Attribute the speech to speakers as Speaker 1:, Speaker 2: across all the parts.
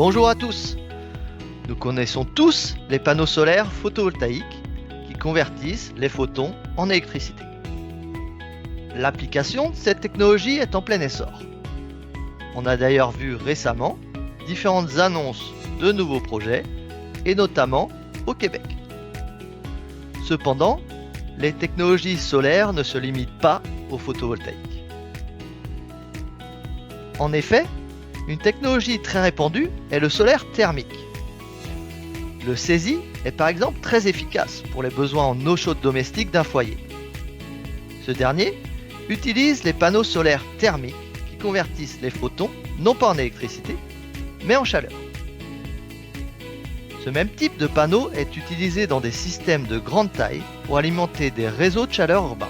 Speaker 1: Bonjour à tous. Nous connaissons tous les panneaux solaires photovoltaïques qui convertissent les photons en électricité. L'application de cette technologie est en plein essor. On a d'ailleurs vu récemment différentes annonces de nouveaux projets, et notamment au Québec. Cependant, les technologies solaires ne se limitent pas au photovoltaïque. En effet, une technologie très répandue est le solaire thermique. Le CESI est par exemple très efficace pour les besoins en eau chaude domestique d'un foyer. Ce dernier utilise les panneaux solaires thermiques qui convertissent les photons non pas en électricité, mais en chaleur. Ce même type de panneau est utilisé dans des systèmes de grande taille pour alimenter des réseaux de chaleur urbains.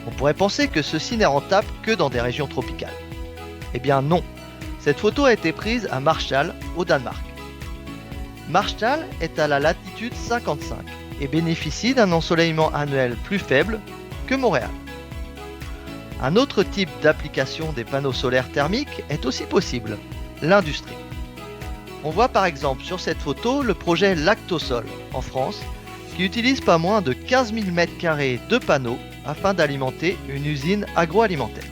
Speaker 1: On pourrait penser que ceci n'est rentable que dans des régions tropicales. Eh bien non, cette photo a été prise à Marshall, au Danemark. Marshall est à la latitude 55 et bénéficie d'un ensoleillement annuel plus faible que Montréal. Un autre type d'application des panneaux solaires thermiques est aussi possible, l'industrie. On voit par exemple sur cette photo le projet Lactosol en France qui utilise pas moins de 15 000 m² de panneaux afin d'alimenter une usine agroalimentaire.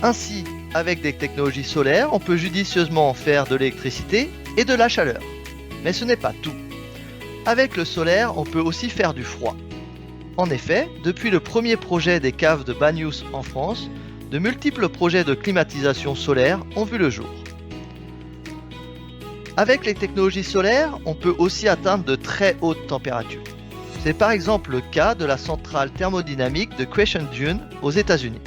Speaker 1: Ainsi, avec des technologies solaires, on peut judicieusement en faire de l'électricité et de la chaleur. Mais ce n'est pas tout. Avec le solaire, on peut aussi faire du froid. En effet, depuis le premier projet des caves de Banyuls en France, de multiples projets de climatisation solaire ont vu le jour. Avec les technologies solaires, on peut aussi atteindre de très hautes températures. C'est par exemple le cas de la centrale thermodynamique de Crescent Dune aux États-Unis.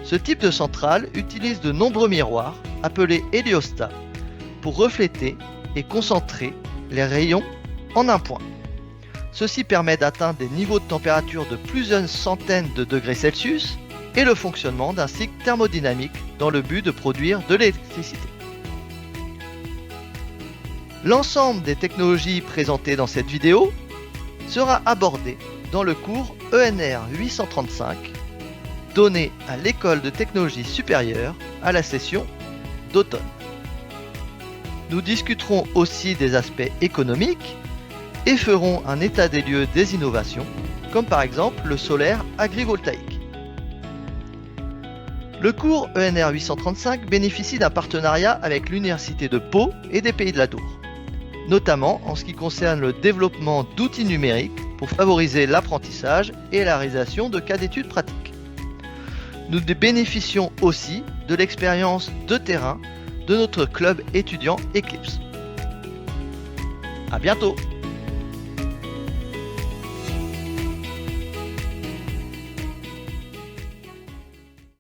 Speaker 1: Ce type de centrale utilise de nombreux miroirs, appelés héliostats, pour refléter et concentrer les rayons en un point. Ceci permet d'atteindre des niveaux de température de plusieurs centaines de degrés Celsius et le fonctionnement d'un cycle thermodynamique dans le but de produire de l'électricité. L'ensemble des technologies présentées dans cette vidéo sera abordé dans le cours ENR 835 donné à l'École de technologie supérieure à la session d'automne. Nous discuterons aussi des aspects économiques et ferons un état des lieux des innovations, comme par exemple le solaire agrivoltaïque. Le cours ENR 835 bénéficie d'un partenariat avec l'Université de Pau et des Pays de la Dour, notamment en ce qui concerne le développement d'outils numériques pour favoriser l'apprentissage et la réalisation de cas d'études pratiques. Nous bénéficions aussi de l'expérience de terrain de notre club étudiant Eclipse. À bientôt!